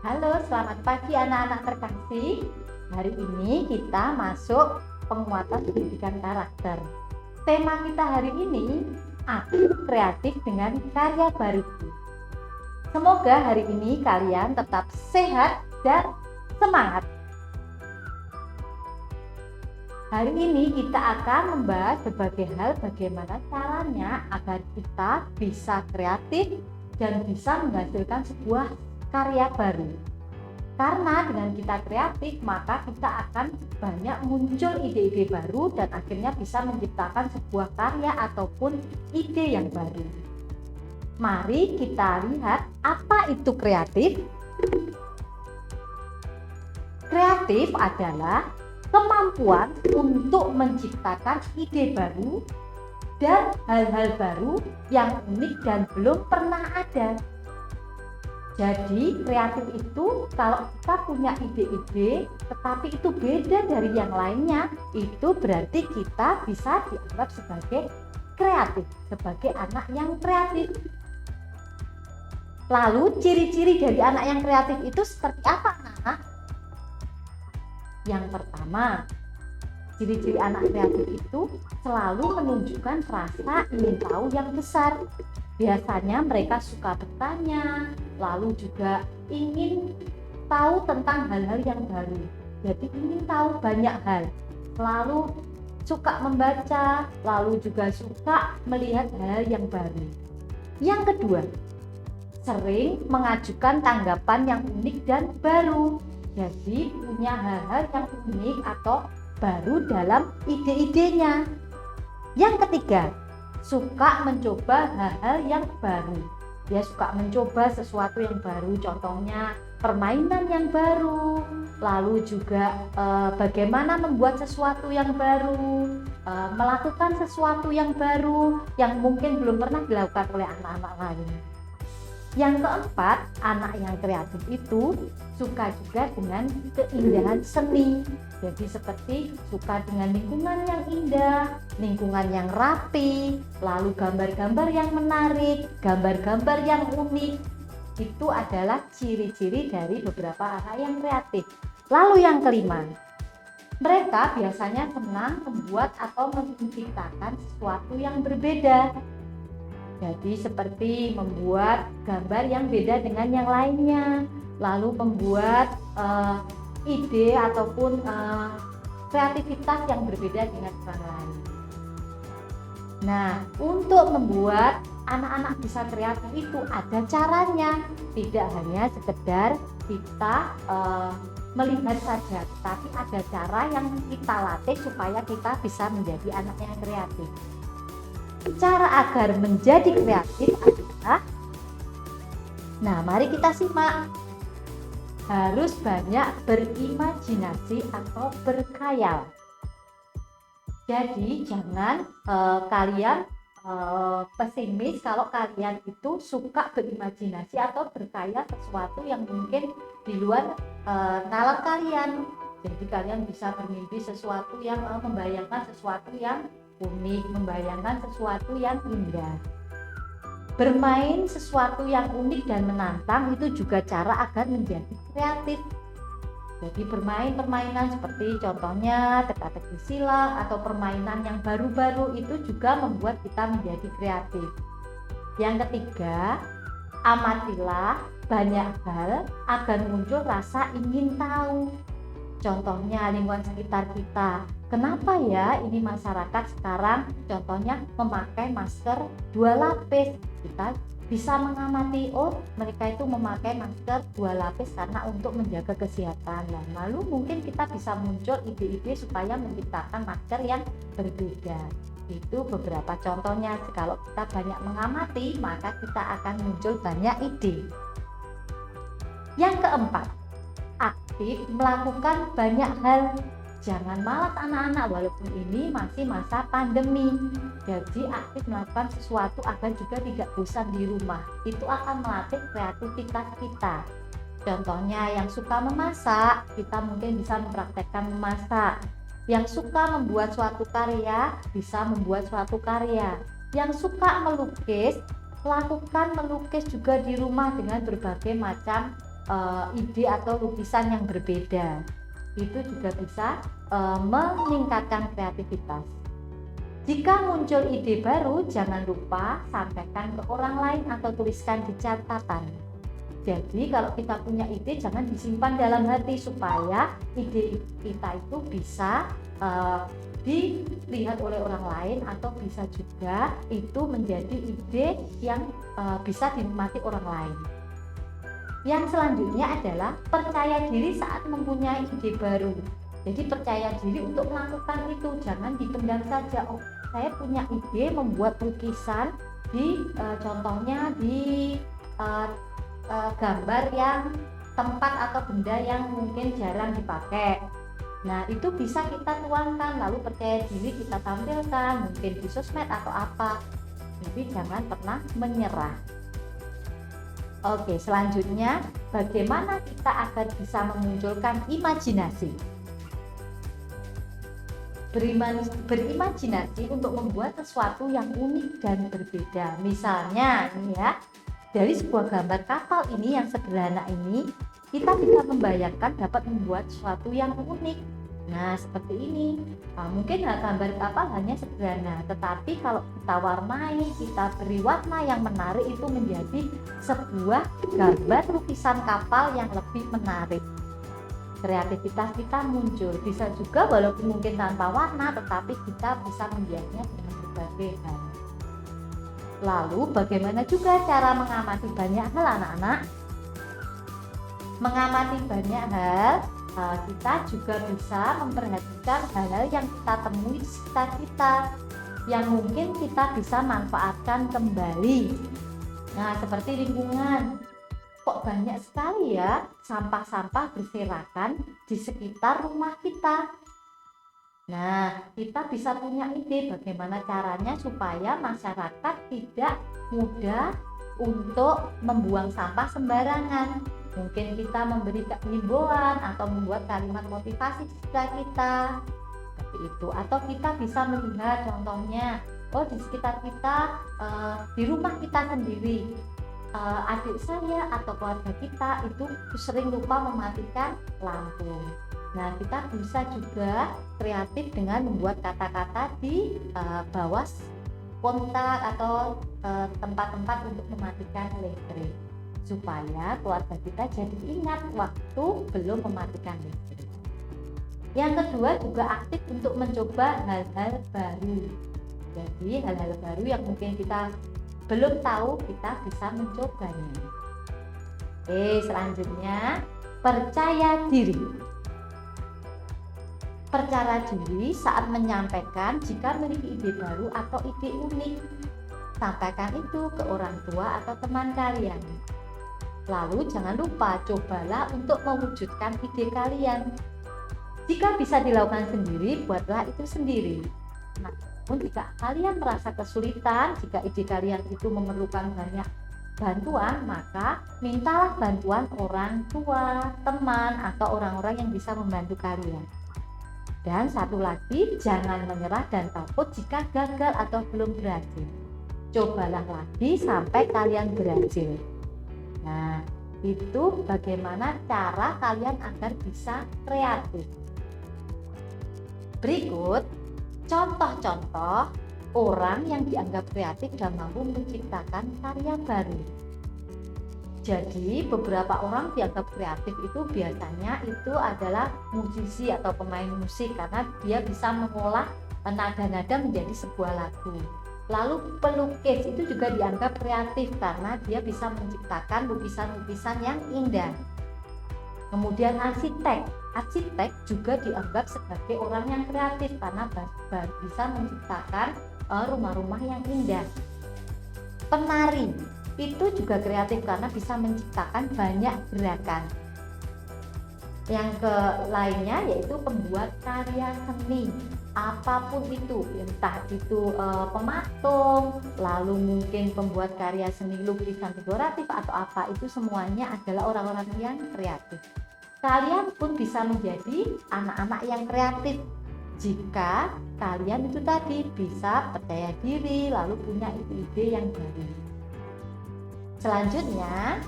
Halo, selamat pagi anak-anak terkasih. Hari ini kita masuk penguatan pendidikan karakter. Tema kita hari ini, aktif kreatif dengan karya baru. Semoga hari ini kalian tetap sehat dan semangat. Hari ini kita akan membahas berbagai hal bagaimana caranya agar kita bisa kreatif dan bisa menghasilkan sebuah karya baru. Karena dengan kita kreatif, maka kita akan banyak muncul ide-ide baru dan akhirnya bisa menciptakan sebuah karya ataupun ide yang baru. Mari kita lihat apa itu kreatif. Kreatif adalah kemampuan untuk menciptakan ide baru dan hal-hal baru yang unik dan belum pernah ada. Jadi kreatif itu kalau kita punya ide-ide tetapi itu beda dari yang lainnya, itu berarti kita bisa dianggap sebagai kreatif, sebagai anak yang kreatif. Lalu ciri-ciri dari anak yang kreatif itu seperti apa, anak? Yang pertama, ciri-ciri anak kreatif itu selalu menunjukkan rasa ingin tahu yang besar. Biasanya mereka suka bertanya, lalu juga ingin tahu tentang hal-hal yang baru. Jadi ingin tahu banyak hal, lalu suka membaca, lalu juga suka melihat hal yang baru. Yang kedua, sering mengajukan tanggapan yang unik dan baru. Jadi punya hal-hal yang unik atau baru dalam ide-idenya. Yang ketiga, suka mencoba hal-hal yang baru. Dia suka mencoba sesuatu yang baru, contohnya permainan yang baru, lalu juga bagaimana membuat sesuatu yang baru, melakukan sesuatu yang baru yang mungkin belum pernah dilakukan oleh anak-anak lain. Yang keempat, anak yang kreatif itu suka juga dengan keindahan seni. Jadi seperti suka dengan lingkungan yang indah, lingkungan yang rapi, lalu gambar-gambar yang menarik, gambar-gambar yang unik. Itu adalah ciri-ciri dari beberapa anak yang kreatif. Lalu yang kelima, mereka biasanya senang membuat atau menciptakan sesuatu yang berbeda. Jadi seperti membuat gambar yang beda dengan yang lainnya, lalu membuat ide ataupun kreativitas yang berbeda dengan orang lain. Nah, untuk membuat anak-anak bisa kreatif itu ada caranya, tidak hanya sekedar kita melihat saja, tapi ada cara yang kita latih supaya kita bisa menjadi anak yang kreatif. Cara agar menjadi kreatif adalah, nah mari kita simak, harus banyak berimajinasi atau berkhayal. Jadi jangan kalian pesimis kalau kalian itu suka berimajinasi atau berkhayal sesuatu yang mungkin di luar nalar kalian. Jadi kalian bisa bermimpi sesuatu yang membayangkan sesuatu yang unik, membayangkan sesuatu yang indah. Bermain sesuatu yang unik dan menantang itu juga cara agar menjadi kreatif. Jadi bermain permainan seperti contohnya teka-teki silang atau permainan yang baru-baru itu juga membuat kita menjadi kreatif. Yang ketiga, amatilah banyak hal agar muncul rasa ingin tahu. Contohnya lingkungan sekitar kita. Kenapa ya ini masyarakat sekarang contohnya memakai masker 2 lapis? Kita bisa mengamati, oh mereka itu memakai masker 2 lapis karena untuk menjaga kesehatan. Lalu mungkin kita bisa muncul ide-ide supaya menciptakan masker yang berbeda. Itu beberapa contohnya. Kalau kita banyak mengamati, maka kita akan muncul banyak ide. Yang keempat, aktif melakukan banyak hal. Jangan malas anak-anak, walaupun ini masih masa pandemi. Jadi aktif melakukan sesuatu agar juga tidak bosan di rumah. Itu akan melatih kreativitas kita. Contohnya yang suka memasak, kita mungkin bisa mempraktekkan memasak. Yang suka membuat suatu karya, bisa membuat suatu karya. Yang suka melukis, lakukan melukis juga di rumah dengan berbagai macam ide atau lukisan yang berbeda. Itu juga bisa meningkatkan kreativitas. Jika muncul ide baru, jangan lupa sampaikan ke orang lain atau tuliskan di catatan. Jadi kalau kita punya ide, jangan disimpan dalam hati, supaya ide kita itu bisa dilihat oleh orang lain, atau bisa juga itu menjadi ide yang bisa dinikmati orang lain. Yang selanjutnya adalah percaya diri saat mempunyai ide baru. Jadi percaya diri untuk melakukan itu, jangan dipendam saja. Oh, saya punya ide membuat lukisan contohnya di gambar yang tempat atau benda yang mungkin jarang dipakai. Nah, itu bisa kita tuangkan, lalu percaya diri kita tampilkan mungkin di sosmed atau apa. Jadi jangan pernah menyerah. Oke, selanjutnya bagaimana kita agar bisa memunculkan imajinasi? Berimajinasi untuk membuat sesuatu yang unik dan berbeda. Misalnya ini ya, dari sebuah gambar kapal ini yang sederhana ini, kita bisa membayangkan dapat membuat sesuatu yang unik. Nah, seperti ini. Mungkin gambar kapal hanya sederhana, tetapi kalau kita warnai, kita beri warna yang menarik, itu menjadi sebuah gambar lukisan kapal yang lebih menarik. Kreativitas kita muncul. Bisa juga walaupun mungkin tanpa warna, tetapi kita bisa membuatnya dengan berbagai hal. Lalu bagaimana juga cara mengamati banyak hal, anak-anak? Mengamati banyak hal, kita juga bisa memperhatikan hal-hal yang kita temui di sekitar kita, yang mungkin kita bisa manfaatkan kembali. Nah, seperti lingkungan. Kok banyak sekali ya sampah-sampah berserakan di sekitar rumah kita. Nah, kita bisa punya ide bagaimana caranya supaya masyarakat tidak mudah untuk membuang sampah sembarangan. Mungkin kita memberi himbauan atau membuat kalimat motivasi kepada kita, seperti itu. Atau kita bisa melihat contohnya, oh di sekitar kita, di rumah kita sendiri, adik saya atau keluarga kita itu sering lupa mematikan lampu. Nah, kita bisa juga kreatif dengan membuat kata-kata di bawah kontak atau tempat-tempat untuk mematikan listrik, supaya keluarga kita jadi ingat waktu belum mematikan listrik. Yang kedua, juga aktif untuk mencoba hal-hal baru. Jadi hal-hal baru yang mungkin kita belum tahu, kita bisa mencobanya. Selanjutnya, percaya diri. Percaya diri saat menyampaikan jika memiliki ide baru atau ide unik. Sampaikan itu ke orang tua atau teman kalian. Lalu jangan lupa, cobalah untuk mewujudkan ide kalian. Jika bisa dilakukan sendiri, buatlah itu sendiri. Namun jika kalian merasa kesulitan, jika ide kalian itu memerlukan banyak bantuan, maka mintalah bantuan orang tua, teman, atau orang-orang yang bisa membantu kalian. Dan satu lagi, jangan menyerah dan takut jika gagal atau belum berhasil. Cobalah lagi sampai kalian berhasil. Nah, itu bagaimana cara kalian agar bisa kreatif. Berikut contoh-contoh orang yang dianggap kreatif dan mampu menciptakan karya baru. Jadi beberapa orang dianggap kreatif itu biasanya itu adalah musisi atau pemain musik, karena dia bisa mengolah nada-nada menjadi sebuah lagu. Lalu pelukis itu juga dianggap kreatif karena dia bisa menciptakan lukisan-lukisan yang indah. Kemudian arsitek juga dianggap sebagai orang yang kreatif karena bisa menciptakan rumah-rumah yang indah. Penari itu juga kreatif karena bisa menciptakan banyak gerakan. Yang lainnya yaitu pembuat karya seni, apapun itu, entah itu pematung, lalu mungkin pembuat karya seni lukisan figuratif atau apa, itu semuanya adalah orang-orang yang kreatif. Kalian pun bisa menjadi anak-anak yang kreatif jika kalian itu tadi bisa percaya diri, lalu punya ide-ide yang baru. Selanjutnya,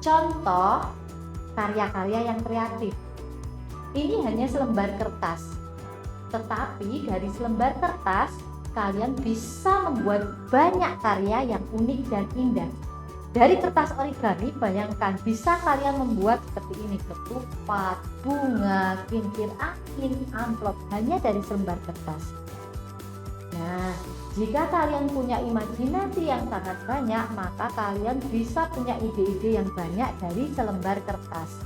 contoh karya-karya yang kreatif. Ini hanya selembar kertas, tetapi dari selembar kertas kalian bisa membuat banyak karya yang unik dan indah. Dari kertas origami, bayangkan bisa kalian membuat seperti ini: ketupat, bunga, kincir angin, amplop, hanya dari selembar kertas. Nah, jika kalian punya imajinasi yang sangat banyak, maka kalian bisa punya ide-ide yang banyak dari selembar kertas.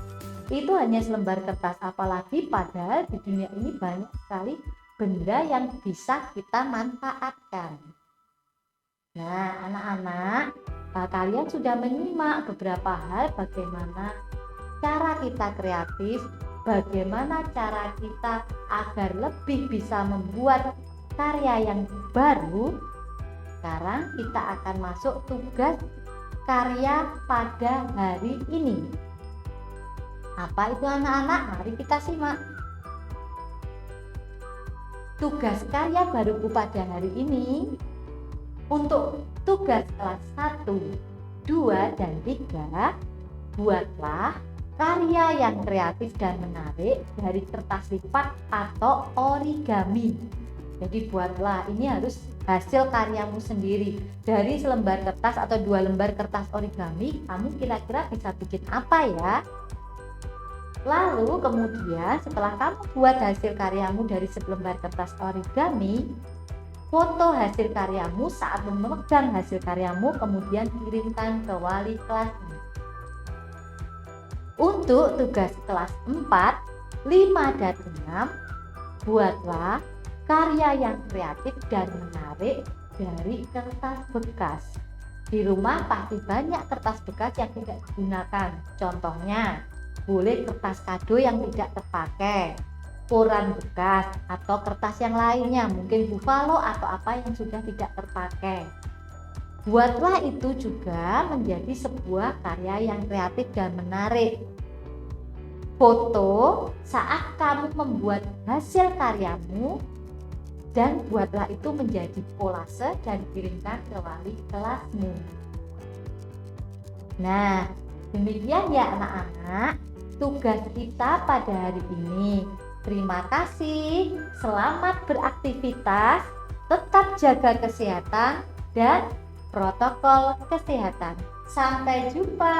Itu hanya selembar kertas, apalagi padahal di dunia ini banyak sekali benda yang bisa kita manfaatkan. Nah, anak-anak, kalian sudah menyimak beberapa hal bagaimana cara kita kreatif, bagaimana cara kita agar lebih bisa membuat karya yang baru. Sekarang kita akan masuk tugas karya pada hari ini. Apa itu anak-anak? Mari kita simak. Tugas karya baruku pada hari ini, untuk tugas kelas 1, 2, dan 3, buatlah karya yang kreatif dan menarik dari kertas lipat atau origami. Jadi buatlah, ini harus hasil karyamu sendiri. Dari selembar kertas atau 2 lembar kertas origami, kamu kira-kira bisa bikin apa ya? Lalu kemudian setelah kamu buat hasil karyamu dari selembar kertas origami, foto hasil karyamu saat memegang hasil karyamu, kemudian kirimkan ke wali kelasmu. Untuk tugas kelas 4, 5, dan 6, buatlah karya yang kreatif dan menarik dari kertas bekas. Di rumah pasti banyak kertas bekas yang tidak digunakan. Contohnya, boleh kertas kado yang tidak terpakai, koran bekas, atau kertas yang lainnya, mungkin buffalo atau apa yang sudah tidak terpakai. Buatlah itu juga menjadi sebuah karya yang kreatif dan menarik. Foto saat kamu membuat hasil karyamu dan buatlah itu menjadi kolase dan kirimkan ke wali kelasmu. Nah, demikian ya anak-anak tugas kita pada hari ini. Terima kasih, selamat beraktivitas, tetap jaga kesehatan dan protokol kesehatan. Sampai jumpa.